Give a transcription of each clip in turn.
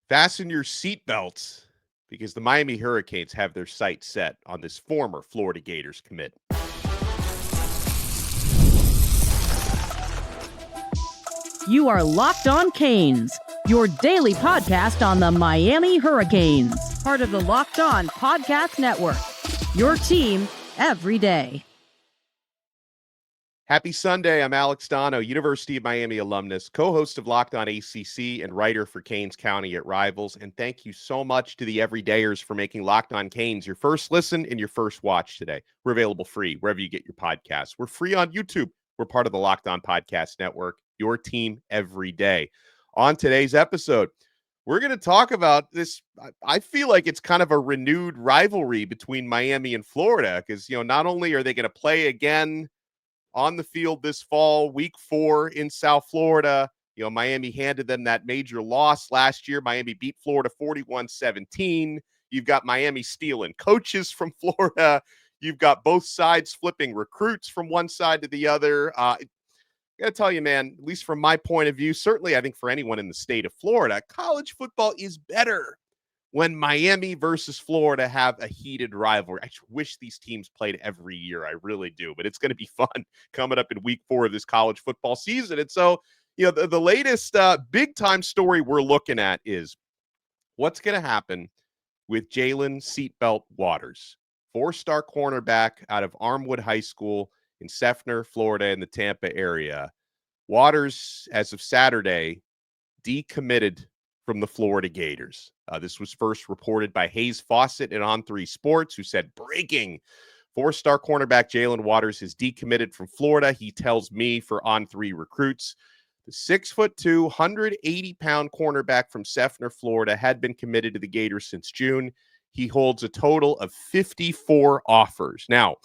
Fasten your seatbelts because the Miami Hurricanes have their sights set on this former Florida Gators commit. You are Locked On Canes, your daily podcast on the Miami Hurricanes, part of the Locked On Podcast Network, your team every day. Happy Sunday. I'm Alex Donno, University of Miami alumnus, co-host of Locked On ACC and writer for Canes County at Rivals. And thank you so much to the everydayers for making Locked On Canes your first listen and your first watch today. We're available free wherever you get your podcasts. We're free on YouTube. We're part of the Locked On Podcast Network, your team every day. On today's episode, we're going to talk about this. I feel like it's kind of a renewed rivalry between Miami and Florida because, not only are they going to play again on the field this fall, week 4 in South Florida. Miami handed them that major loss last year. Miami beat Florida 41-17. You've got Miami stealing coaches from Florida. You've got both sides flipping recruits from one side to the other. I got to tell you, man, at least from my point of view, certainly I think for anyone in the state of Florida, college football is better when Miami versus Florida have a heated rivalry. I just wish these teams played every year. I really do. But it's going to be fun coming up in week 4 of this college football season. And so, the latest big-time story we're looking at is what's going to happen with Jaelen Seatbelt Waters, 4-star cornerback out of Armwood High School in Seffner, Florida, in the Tampa area. Waters, as of Saturday, decommitted from the Florida Gators. This was first reported by Hayes Fawcett at On3 Sports, who said, breaking, 4-star cornerback Jaylen Waters has decommitted from Florida. He tells me for On3 Recruits. The 6'2", 180-pound cornerback from Seffner, Florida, had been committed to the Gators since June. He holds a total of 54 offers. Now,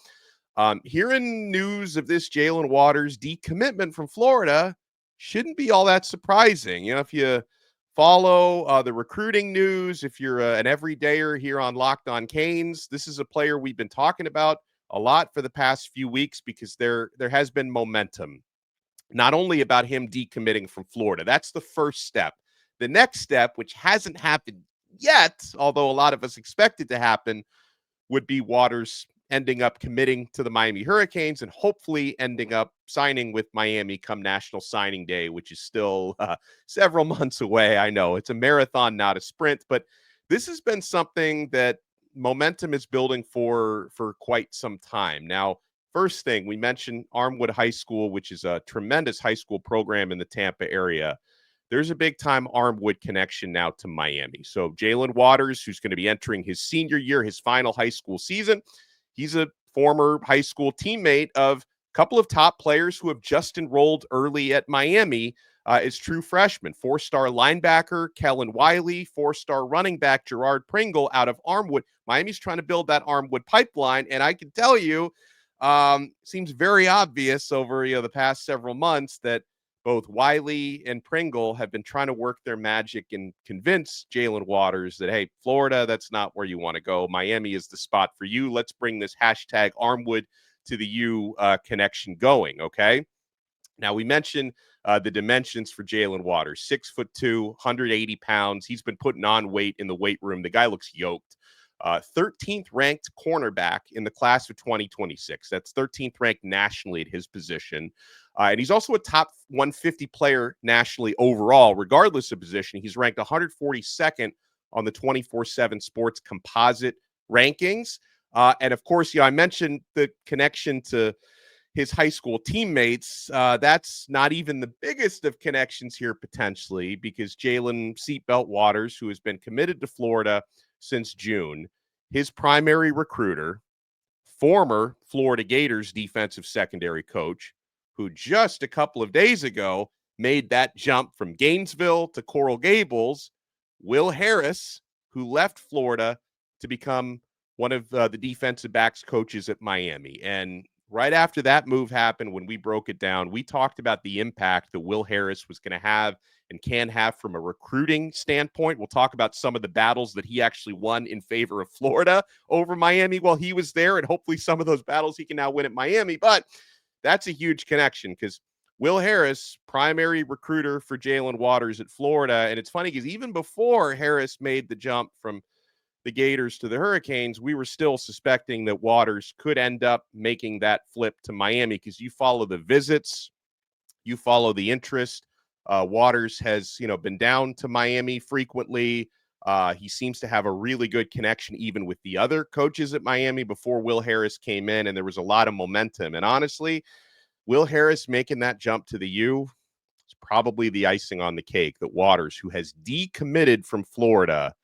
hearing news of this Jaylen Waters decommitment from Florida shouldn't be all that surprising. If you follow the recruiting news, if you're an everydayer here on Locked On Canes, this is a player we've been talking about a lot for the past few weeks because there has been momentum, not only about him decommitting from Florida. That's the first step. The next step, which hasn't happened yet, although a lot of us expect it to happen, would be Waters ending up committing to the Miami Hurricanes and hopefully ending up signing with Miami come National Signing Day, which is still several months away. I know it's a marathon, not a sprint, but this has been something that momentum is building for quite some time. Now, first thing, we mentioned Armwood High School, which is a tremendous high school program in the Tampa area. There's a big-time Armwood connection now to Miami. So Jaelen Waters, who's going to be entering his senior year, his final high school season, he's a former high school teammate of a couple of top players who have just enrolled early at Miami as true freshmen. 4-star linebacker Kellen Wiley, 4-star running back Gerard Pringle out of Armwood. Miami's trying to build that Armwood pipeline, and I can tell you, seems very obvious over the past several months that both Wiley and Pringle have been trying to work their magic and convince Jaylen Waters that, hey, Florida, that's not where you want to go. Miami is the spot for you. Let's bring this hashtag Armwood to the U connection going, okay? Now, we mentioned the dimensions for Jaylen Waters, 6'2", 180 pounds. He's been putting on weight in the weight room. The guy looks yoked. 13th ranked cornerback in the class of 2026. That's 13th ranked nationally at his position. And he's also a top 150 player nationally overall, regardless of position. He's ranked 142nd on the 24/7 Sports composite rankings. And of course, I mentioned the connection to his high school teammates. That's not even the biggest of connections here potentially, because Jaelen Seatbelt Waters, who has been committed to Florida since June, his primary recruiter, former Florida Gators defensive secondary coach, who just a couple of days ago made that jump from Gainesville to Coral Gables, Will Harris, who left Florida to become one of the defensive backs coaches at Miami. And right after that move happened, when we broke it down, we talked about the impact that Will Harris was going to have and can have from a recruiting standpoint. We'll talk about some of the battles that he actually won in favor of Florida over Miami while he was there, and hopefully some of those battles he can now win at Miami. But that's a huge connection because Will Harris, primary recruiter for Jaylen Waters at Florida. And it's funny because even before Harris made the jump from the Gators to the Hurricanes, we were still suspecting that Waters could end up making that flip to Miami, because you follow the visits, you follow the interest. Waters has, been down to Miami frequently. He seems to have a really good connection even with the other coaches at Miami before Will Harris came in, and there was a lot of momentum. And honestly, Will Harris making that jump to the U is probably the icing on the cake that Waters, who has decommitted from Florida,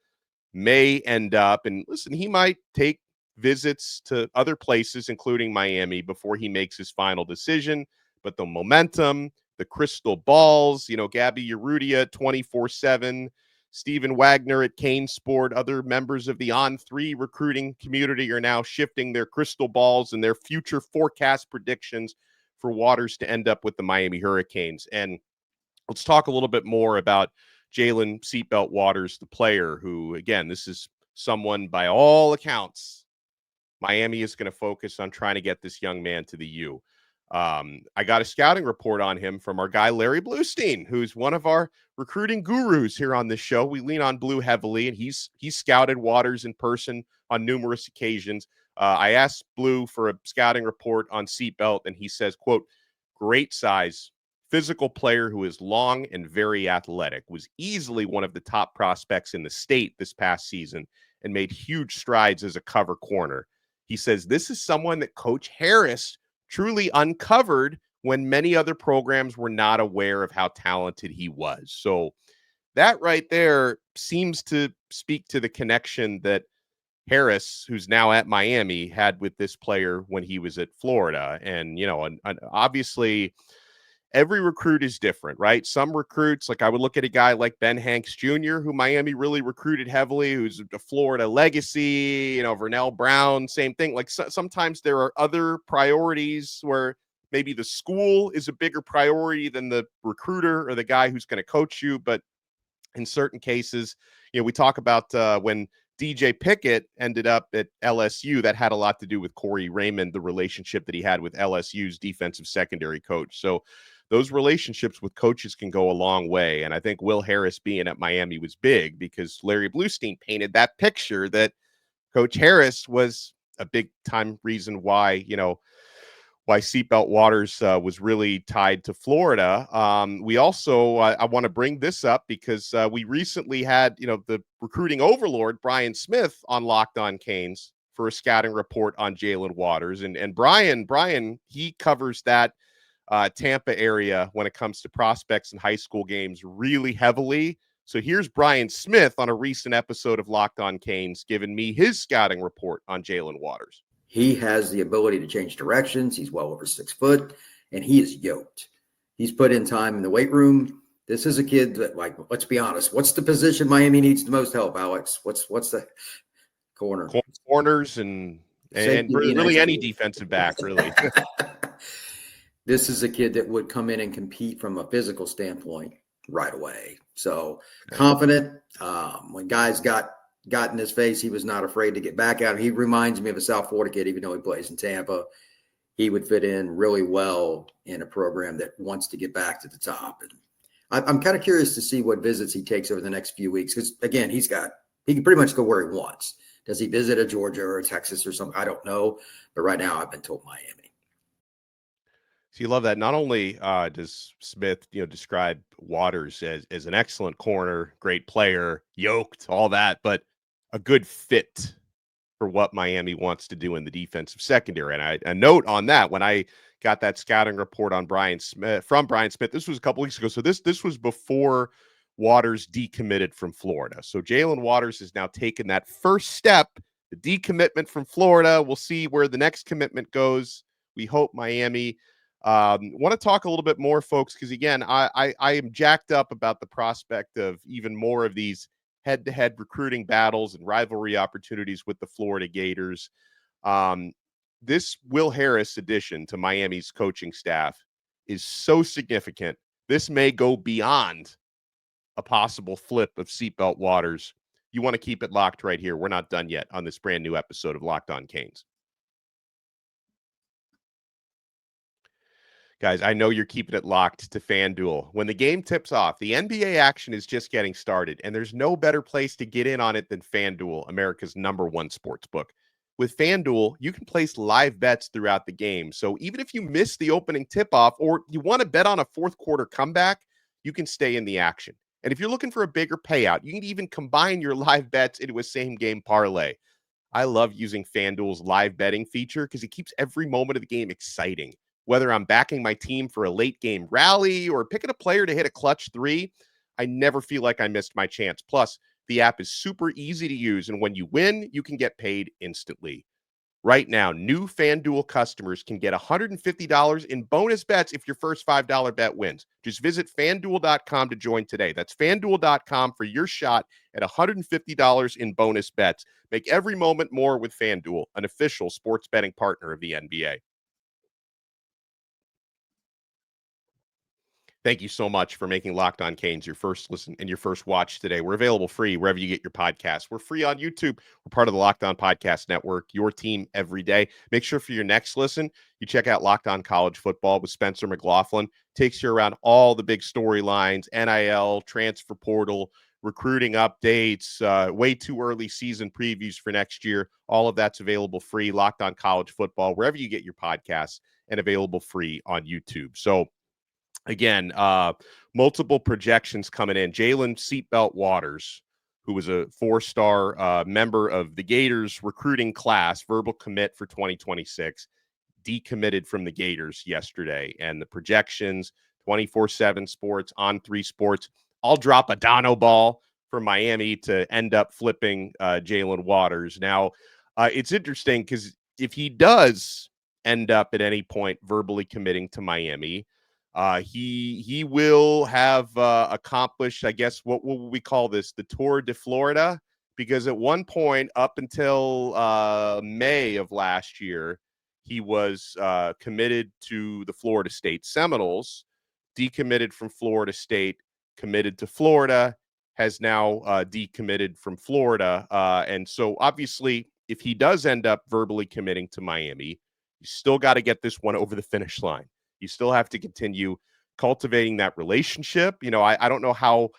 may end up, and listen, he might take visits to other places, including Miami, before he makes his final decision. But the momentum, the crystal balls, Gabby Urrutia 24/7, Stephen Wagner at Kane Sport, other members of the On3 recruiting community are now shifting their crystal balls and their future forecast predictions for Waters to end up with the Miami Hurricanes. And let's talk a little bit more about Jaelen Seatbelt Waters, the player who, again, this is someone by all accounts, Miami is going to focus on trying to get this young man to the U. I got a scouting report on him from our guy, Larry Bluestein, who's one of our recruiting gurus here on this show. We lean on Blue heavily, and he's scouted Waters in person on numerous occasions. I asked Blue for a scouting report on Seatbelt, and he says, quote, great size, physical player who is long and very athletic, was easily one of the top prospects in the state this past season and made huge strides as a cover corner. He says this is someone that Coach Harris truly uncovered when many other programs were not aware of how talented he was. So that right there seems to speak to the connection that Harris, who's now at Miami, had with this player when he was at Florida. And, obviously every recruit is different, right? Some recruits, like I would look at a guy like Ben Hanks Jr., who Miami really recruited heavily, who's a Florida legacy, Vernell Brown, same thing. Like sometimes there are other priorities where maybe the school is a bigger priority than the recruiter or the guy who's going to coach you. But in certain cases, we talk about when DJ Pickett ended up at LSU, that had a lot to do with Corey Raymond, the relationship that he had with LSU's defensive secondary coach. So those relationships with coaches can go a long way. And I think Will Harris being at Miami was big because Larry Bluestein painted that picture that Coach Harris was a big time reason why, why Seatbelt Waters was really tied to Florida. We also, I want to bring this up because we recently had, the recruiting overlord, Brian Smith, on Locked On Canes for a scouting report on Jaylen Waters. And Brian, he covers that Tampa area when it comes to prospects and high school games really heavily. So here's Brian Smith on a recent episode of Locked On Canes giving me his scouting report on Jaylen Waters. He has the ability to change directions. He's well over 6 foot, and he is yoked. He's put in time in the weight room. This is a kid that, like, let's be honest. What's the position Miami needs the most help, Alex? What's the corner? Corners and really any defensive back, really. This is a kid that would come in and compete from a physical standpoint right away. So confident. When guys got in his face, he was not afraid to get back at him. He reminds me of a South Florida kid, even though he plays in Tampa. He would fit in really well in a program that wants to get back to the top. And I'm kind of curious to see what visits he takes over the next few weeks. Because again, he can pretty much go where he wants. Does he visit a Georgia or a Texas or something? I don't know. But right now I've been told Miami. So you love that. Not only does Smith, describe Waters as an excellent corner, great player, yoked, all that, but a good fit for what Miami wants to do in the defensive secondary. And a note on that, when I got that scouting report on Brian Smith, this was a couple weeks ago. So this was before Waters decommitted from Florida. So Jaylen Waters has now taken that first step, the decommitment from Florida. We'll see where the next commitment goes. We hope Miami. Want to talk a little bit more, folks, because again, I am jacked up about the prospect of even more of these head-to-head recruiting battles and rivalry opportunities with the Florida Gators. This Will Harris addition to Miami's coaching staff is so significant. This may go beyond a possible flip of Seatbelt Waters. You want to keep it locked right here. We're not done yet on this brand new episode of Locked On Canes. Guys, I know you're keeping it locked to FanDuel. When the game tips off, the NBA action is just getting started, and there's no better place to get in on it than FanDuel, America's #1 sports book. With FanDuel, you can place live bets throughout the game. So even if you miss the opening tip-off or you want to bet on a fourth quarter comeback, you can stay in the action. And if you're looking for a bigger payout, you can even combine your live bets into a same-game parlay. I love using FanDuel's live betting feature because it keeps every moment of the game exciting. Whether I'm backing my team for a late game rally or picking a player to hit a clutch three, I never feel like I missed my chance. Plus, the app is super easy to use, and when you win, you can get paid instantly. Right now, new FanDuel customers can get $150 in bonus bets if your first $5 bet wins. Just visit FanDuel.com to join today. That's FanDuel.com for your shot at $150 in bonus bets. Make every moment more with FanDuel, an official sports betting partner of the NBA. Thank you so much for making Locked On Canes your first listen and your first watch today. We're available free wherever you get your podcasts. We're free on YouTube. We're part of the Locked On Podcast Network, your team every day. Make sure for your next listen, you check out Locked On College Football with Spencer McLaughlin. Takes you around all the big storylines, NIL, transfer portal, recruiting updates, way too early season previews for next year. All of that's available free, Locked On College Football, wherever you get your podcasts, and available free on YouTube. So, again, multiple projections coming in. Jaelen Seatbelt Waters, who was a four-star member of the Gators recruiting class, verbal commit for 2026, decommitted from the Gators yesterday. And the projections, 24/7 Sports, On3 Sports, I'll drop a Donno ball for Miami to end up flipping Jaylen Waters. Now, it's interesting because if he does end up at any point verbally committing to Miami, he will have accomplished, I guess, what will we call this, the Tour de Florida? Because at one point, up until May of last year, he was committed to the Florida State Seminoles, decommitted from Florida State, committed to Florida, has now decommitted from Florida. And so, obviously, if he does end up verbally committing to Miami, you still got to get this one over the finish line. You still have to continue cultivating that relationship. I don't know how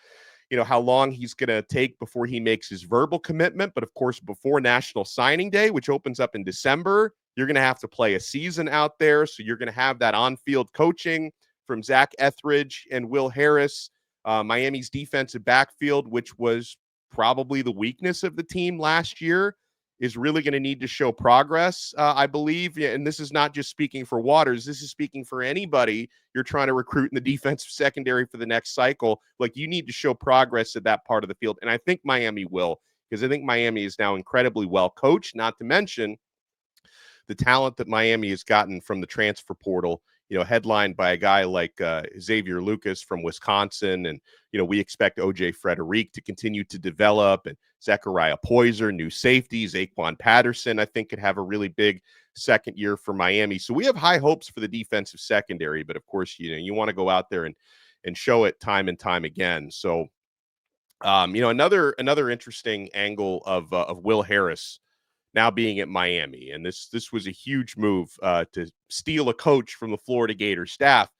long he's going to take before he makes his verbal commitment. But of course, before National Signing Day, which opens up in December, you're going to have to play a season out there. So you're going to have that on-field coaching from Zach Etheridge and Will Harris, Miami's defensive backfield, which was probably the weakness of the team last year, is really going to need to show progress, I believe. And this is not just speaking for Waters. This is speaking for anybody you're trying to recruit in the defensive secondary for the next cycle. Like, you need to show progress at that part of the field. And I think Miami will, because I think Miami is now incredibly well coached, not to mention the talent that Miami has gotten from the transfer portal, headlined by a guy like Xavier Lucas from Wisconsin. And, we expect OJ Frederick to continue to develop, and Zechariah Poiser, new safety, Zaquan Patterson, I think could have a really big second year for Miami. So we have high hopes for the defensive secondary, but of course, you want to go out there and show it time and time again. So, another interesting angle of Will Harris now being at Miami. And this was a huge move to steal a coach from the Florida Gators staff.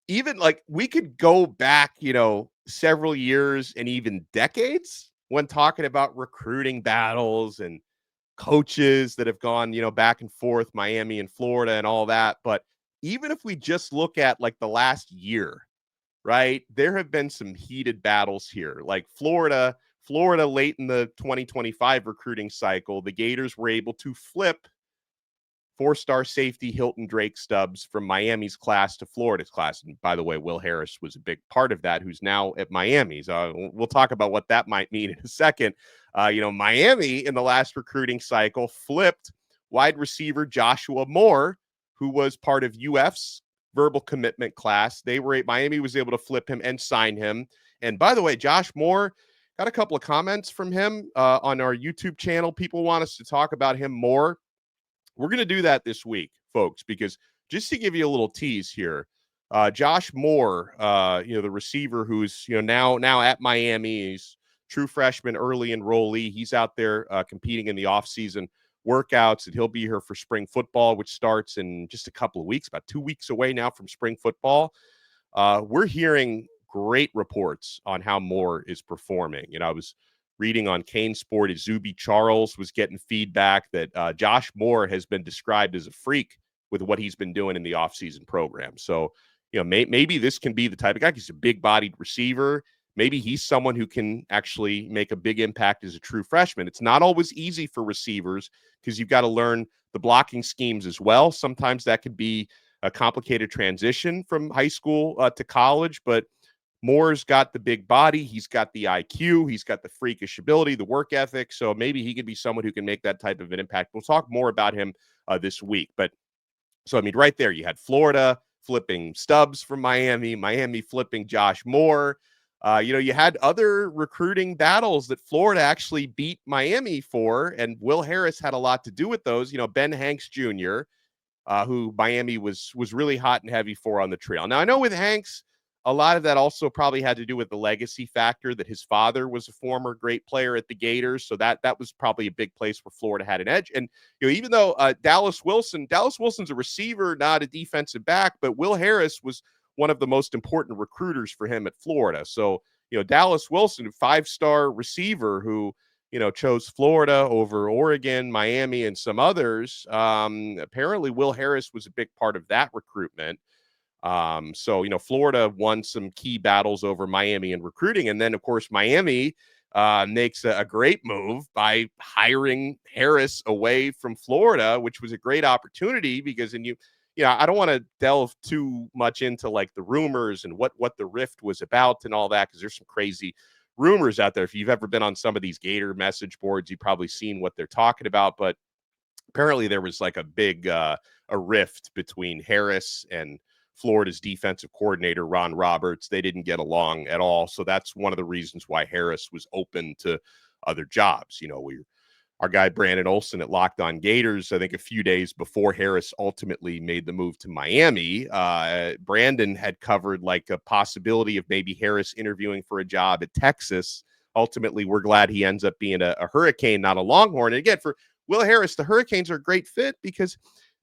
Even like we could go back, several years and even decades when talking about recruiting battles and coaches that have gone, back and forth, Miami and Florida and all that. But even if we just look at like the last year, right, there have been some heated battles here. Like Florida late in the 2025 recruiting cycle, the Gators were able to flip four-star safety Hilton Stubbs from Miami's class to Florida's class. And by the way, Will Harris was a big part of that, who's now at Miami. So we'll talk about what that might mean in a second. Miami in the last recruiting cycle flipped wide receiver Joshua Moore, who was part of UF's verbal commitment class. Miami was able to flip him and sign him. And by the way, Josh Moore, got a couple of comments from him on our YouTube channel. People want us to talk about him more. We're going to do that this week, folks, because just to give you a little tease here, Josh Moore, the receiver who's, now at Miami, he's true freshman, early enrollee. He's out there competing in the offseason workouts, and he'll be here for spring football, which starts in just a couple of weeks, about 2 weeks away now from spring football. We're hearing great reports on how Moore is performing. I was reading on Kane Sport, Zuby Charles was getting feedback that Josh Moore has been described as a freak with what he's been doing in the offseason program. So, maybe this can be the type of guy. He's a big-bodied receiver. Maybe he's someone who can actually make a big impact as a true freshman. It's not always easy for receivers because you've got to learn the blocking schemes as well. Sometimes that could be a complicated transition from high school to college, but Moore's got the big body. He's got the IQ. He's got the freakish ability, the work ethic. So maybe he could be someone who can make that type of an impact. We'll talk more about him this week. But so, I mean, right there, you had Florida flipping Stubbs from Miami flipping Josh Moore. You had other recruiting battles that Florida actually beat Miami for, and Will Harris had a lot to do with those. Ben Hanks Jr., who Miami was really hot and heavy for on the trail. Now, I know with Hanks, a lot of that also probably had to do with the legacy factor that his father was a former great player at the Gators. So that was probably a big place where Florida had an edge. And, even though Dallas Wilson's a receiver, not a defensive back, but Will Harris was one of the most important recruiters for him at Florida. So, Dallas Wilson, a 5-star receiver who, chose Florida over Oregon, Miami, and some others. Apparently Will Harris was a big part of that recruitment. So, Florida won some key battles over Miami in recruiting. And then, of course, Miami makes a great move by hiring Harris away from Florida, which was a great opportunity because I don't want to delve too much into like the rumors and what the rift was about and all that, because there's some crazy rumors out there. If you've ever been on some of these Gator message boards, you've probably seen what they're talking about. But apparently there was like a big a rift between Harris and Florida's defensive coordinator, Ron Roberts. They didn't get along at all. So that's one of the reasons why Harris was open to other jobs. Our guy Brandon Olson at Locked On Gators, I think a few days before Harris ultimately made the move to Miami, Brandon had covered like a possibility of maybe Harris interviewing for a job at Texas. Ultimately, we're glad he ends up being a Hurricane, not a Longhorn. And again, for Will Harris, the Hurricanes are a great fit because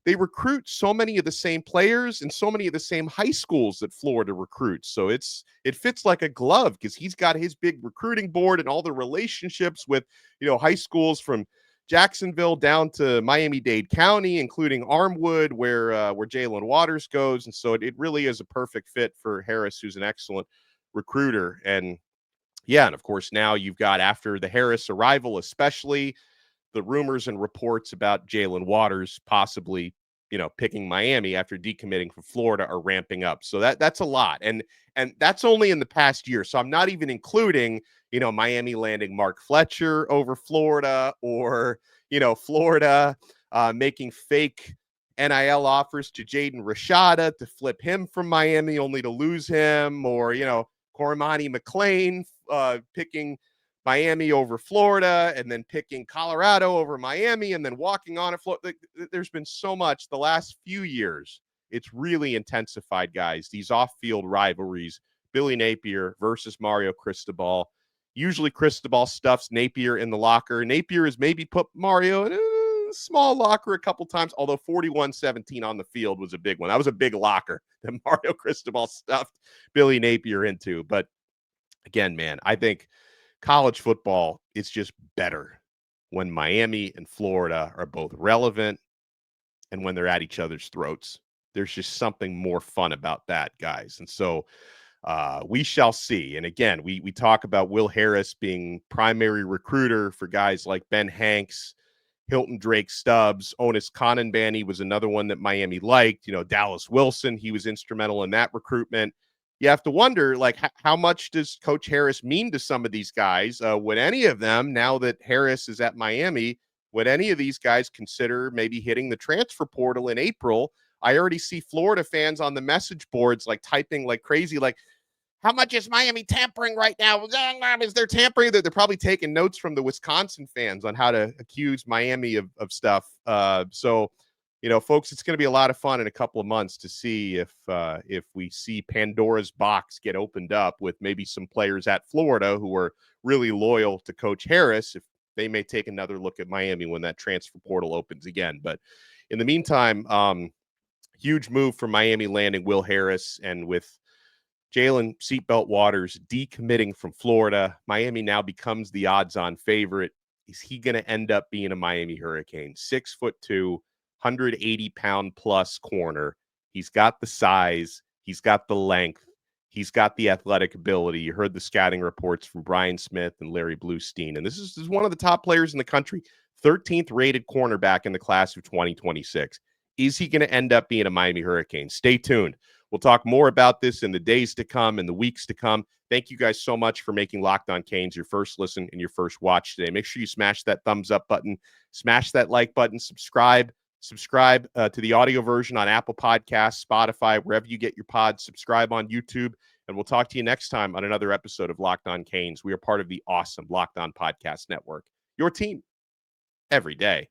they recruit so many of the same players and so many of the same high schools that Florida recruits. So it fits like a glove because he's got his big recruiting board and all the relationships with, high schools from Jacksonville down to Miami-Dade County, including Armwood, where Jaelen Waters goes. And so it really is a perfect fit for Harris, who's an excellent recruiter. And of course, now you've got, after the Harris arrival, especially, the rumors and reports about Jaylen Waters possibly, picking Miami after decommitting from Florida are ramping up. So that's a lot. And that's only in the past year. So I'm not even including, Miami landing Mark Fletcher over Florida, or, Florida making fake NIL offers to Jaden Rashada to flip him from Miami only to lose him, or, Cormani McLean picking Miami over Florida, and then picking Colorado over Miami, and then walking on a Florida. There's been so much the last few years. It's really intensified, guys. These off-field rivalries, Billy Napier versus Mario Cristobal. Usually Cristobal stuffs Napier in the locker. Napier has maybe put Mario in a small locker a couple times, although 41-17 on the field was a big one. That was a big locker that Mario Cristobal stuffed Billy Napier into. But again, man, I think college football is just better when Miami and Florida are both relevant and when they're at each other's throats. There's just something more fun about that, guys. And so we shall see. And again, we talk about Will Harris being primary recruiter for guys like Ben Hanks, Hilton, Drake, Stubbs. Onis Conanbani was another one that Miami liked. Dallas Wilson, he was instrumental in that recruitment. You have to wonder, like, how much does Coach Harris mean to some of these guys? Would any of them, now that Harris is at Miami, would any of these guys consider maybe hitting the transfer portal in April? I already see Florida fans on the message boards, like, typing like crazy, like, how much is Miami tampering right now? Is there tampering? They're probably taking notes from the Wisconsin fans on how to accuse Miami of stuff. So, folks, it's going to be a lot of fun in a couple of months to see if we see Pandora's box get opened up with maybe some players at Florida who are really loyal to Coach Harris. If they may take another look at Miami when that transfer portal opens again. But in the meantime, huge move from Miami landing Will Harris, and with Jaelen Seatbelt Waters decommitting from Florida, Miami now becomes the odds-on favorite. Is he going to end up being a Miami Hurricane? 6'2", 180-pound plus corner. He's got the size. He's got the length. He's got the athletic ability. You heard the scouting reports from Brian Smith and Larry Bluestein. And this is one of the top players in the country, 13th rated cornerback in the class of 2026. Is he going to end up being a Miami Hurricane? Stay tuned. We'll talk more about this in the days to come and the weeks to come. Thank you guys so much for making Locked On Canes your first listen and your first watch today. Make sure you smash that thumbs up button, smash that like button, subscribe to the audio version on Apple Podcasts, Spotify, wherever you get your pods. Subscribe on YouTube, and we'll talk to you next time on another episode of Locked On Canes. We are part of the awesome Locked On Podcast Network, your team every day.